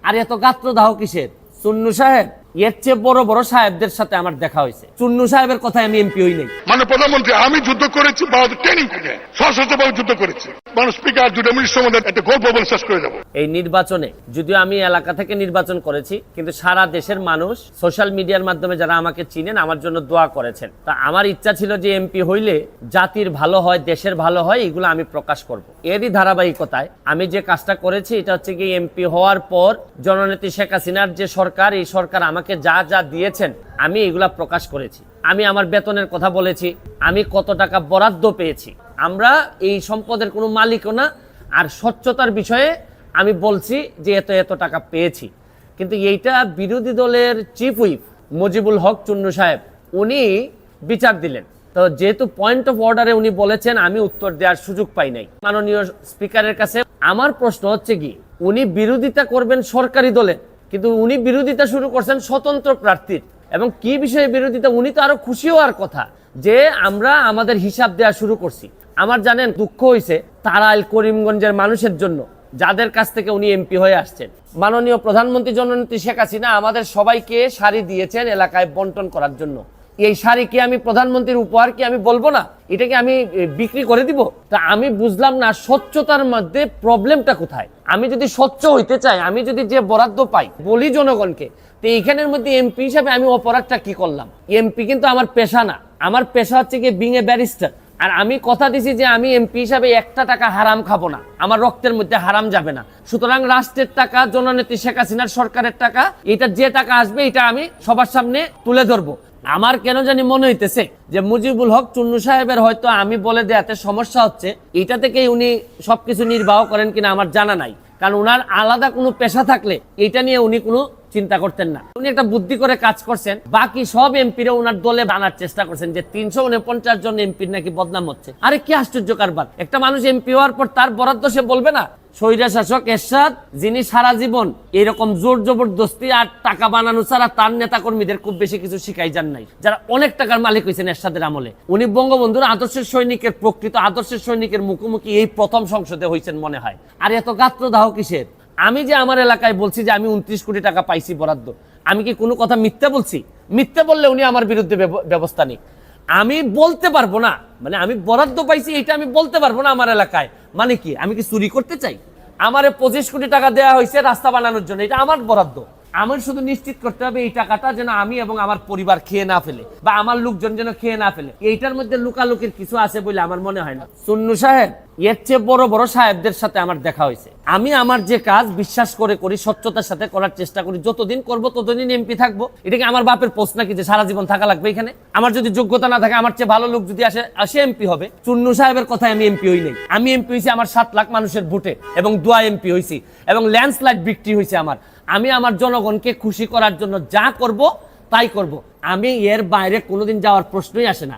আর এত গাত্রদাহ কিসের? চুন্নু সাহেব, এর চেয়ে বড় বড় সাহেবদের সাথে আমার দেখা হয়েছে। চুন্নু সাহেবের কথায় আমি এমপি হই নাই। মানে প্রধানমন্ত্রী, আমি যুদ্ধ করেছি বাহাদুর ট্রেনিং থেকে, সশস্ত্রভাবে যুদ্ধ করেছি। মানুষ স্পিকার 2 মিনিট সময় একটা গল্প বলে শেষ করে যাবো। এই নির্বাচনে যদিও আমি এলাকা থেকে নির্বাচন করেছি, কিন্তু সারা দেশের মানুষ সোশ্যাল মিডিয়ার মাধ্যমে যারা আমাকে চিনেন আমার জন্য দোয়া করেছেন। তা আমার ইচ্ছা ছিল যে এমপি হইলে জাতির ভালো হয়, দেশের ভালো হয়, এগুলো আমি প্রকাশ করব। এরই ধারাবাহিকতায় আমি যে কাজটা করেছি এটা হচ্ছে কি, এমপি হওয়ার পর জননেত্রী শেখ হাসিনার যে সরকার, এই সরকার আমাকে যা যা দিয়েছেন আমি এগুলা প্রকাশ করেছি। আমি আমার বেতনের কথা বলেছি, আমি কত টাকা বরাদ্দ পেয়েছি। আমরা এই সম্পদের কোনো মালিকও না। আর স্বচ্ছতার বিষয়ে আমি বলছি যে এত এত টাকা পেয়েছি। কিন্তু এইটা বিরোধী দলের চিফ হুইপ মুজিবুল হক চুন্নু সাহেব উনি বিচার দিলেন। তো যেহেতু পয়েন্ট অফ অর্ডারে উনি বলেছেন, আমি উত্তর দেওয়ার সুযোগ পাই নাই মাননীয় স্পিকারের কাছে। আমার প্রশ্ন হচ্ছে কি, উনি বিরোধিতা করবেন সরকারি দলের, কিন্তু উনি বিরোধিতা শুরু করছেন স্বতন্ত্র প্রার্থীর। এবং কি বিষয়ে বিরোধিতা, উনি তো আরো খুশি হওয়ার কথা যে আমরা আমাদের হিসাব দেওয়া শুরু করছি। আমার জানেন দুঃখ হয়েছে তারাইল করিমগঞ্জের মানুষের জন্য, যাদের কাছ থেকে উনি এমপি হয়ে আসছেন। মাননীয় প্রধানমন্ত্রী জননেত্রী শেখ হাসিনা আমাদের সবাইকে শাড়ি দিয়েছেন এলাকায় বন্টন করার জন্য। এই শাড়ি কি আমি প্রধানমন্ত্রীর উপহার কি আমি বলবো না? এটা কি আমি বিক্রি করে দিব? তা আমি বুঝলাম না স্বচ্ছতার মধ্যে প্রবলেমটা কোথায়। আমি যদি স্বচ্ছ হইতে চাই, আমি যদি যে বরাদ্দ পাই বলি জনগণকে, তো এইখানের মধ্যে এমপি হিসাবে আমি অপরাধটা কি করলাম? এমপি কিন্তু আমার পেশা না, আমার পেশা হচ্ছে কি বিং এ ব্যারিস্টার। আর আমি কথা দিছি যে আমি এমপি হিসাবে একটা টাকা হারাম খাবো না, আমার রক্তের মধ্যে হারাম যাবে না। সুতরাং রাষ্ট্রের টাকা, জননেত্রী শেখ হাসিনার সরকারের টাকা, এটা যে টাকা আসবে এটা আমি সবার সামনে তুলে ধরবো। আমার কেন জানি মনে হইতেছে যে মুজিবুল হক চুন্নু সাহেবের হয়তো আমি বলে দেয়াতে সমস্যা হচ্ছে, এটা থেকেই উনি সবকিছু নির্বাহ করেন কিনা আমার জানা নাই। কারণ উনার আলাদা কোনো পেশা থাকলে এটা নিয়ে উনি কোনো চিন্তা করতেন না। উনি একটা বুদ্ধি করে কাজ করছেন, বাকি সব এমপিরা উনার দলে বানার চেষ্টা করছেন যে 349 জন এমপির নাকি বদনাম হচ্ছে। আরে কি আশ্চর্য কারবার! একটা মানুষ এমপি হওয়ার পর তার বরাদ্দ সে বলবে না? স্বৈরা শাসক এরশাদ, যিনি সারা জীবন এরকম জোর জবরদস্তি আর টাকা বানানো ছাড়া তার নেতা কর্মীদের খুব বেশি কিছু শিখাই যান নাই, যারা অনেক টাকার মালিক হয়েছেন এরশাদের আমলে। উনি বঙ্গবন্ধুর আদর্শের সৈনিকের, প্রকৃত আদর্শের সৈনিকের মুখোমুখি এই প্রথম সংসদে হয়েছেন মনে হয়। আর এত গাত্রদাহ কিসের? আমি যে আমার এলাকায় বলছি যে আমি 29 কোটি টাকা পাইছি বরাদ্দ, আমি কি কোনো কথা মিথ্যা বলছি? মিথ্যা বললে উনি আমার বিরুদ্ধে ব্যবস্থা নিক। আমি বলতে পারবো না, মানে আমি বরাদ্দ পাইছি এটা আমি বলতে পারবো না আমার এলাকায়, মানে কি আমি কি চুরি করতে চাই? আমারে 25 কোটি টাকা দেওয়া হয়েছে রাস্তা বানানোর জন্য, এটা আমার বরাদ্দ। আমার শুধু নিশ্চিত করতে হবে এই টাকাটা যেন আমি এবং আমার পরিবার খেয়ে না ফেলে, বা আমার লোকজন যেন খেয়ে না ফেলে। এইটার মধ্যে লুকালুকির কিছু আছে বলে আমার মনে হয় না। চুন্নু সাহেব, এর চেয়ে বড় বড় সাহেবদের সাথে আমার দেখা হয়েছে। আমি আমার যে কাজ বিশ্বাস করে করি, স্বচ্ছতার সাথে করার চেষ্টা করি, যতদিন করব ততদিন এমপি থাকবো। এটা কি আমার বাপের পোস্ট নাকি যে সারা জীবন থাকা লাগবে এখানে? আমার যদি যোগ্যতা না থাকে, আমার চেয়ে ভালো লোক যদি আসে এমপি হবে। চুন্নু সাহেবের কথায় আমি এমপি হই নাই। আমি এমপি হয়েছি আমার 7 লাখ মানুষের ভোটে এবং দোয়া এমপি হয়েছি, এবং ল্যান্ডস্লাইড বিক্রি হয়েছে আমার। আমি আমার জনগণকে খুশি করার জন্য যা করব তাই করব। আমি এর বাইরে কোনোদিন যাওয়ার প্রশ্নই আসে না।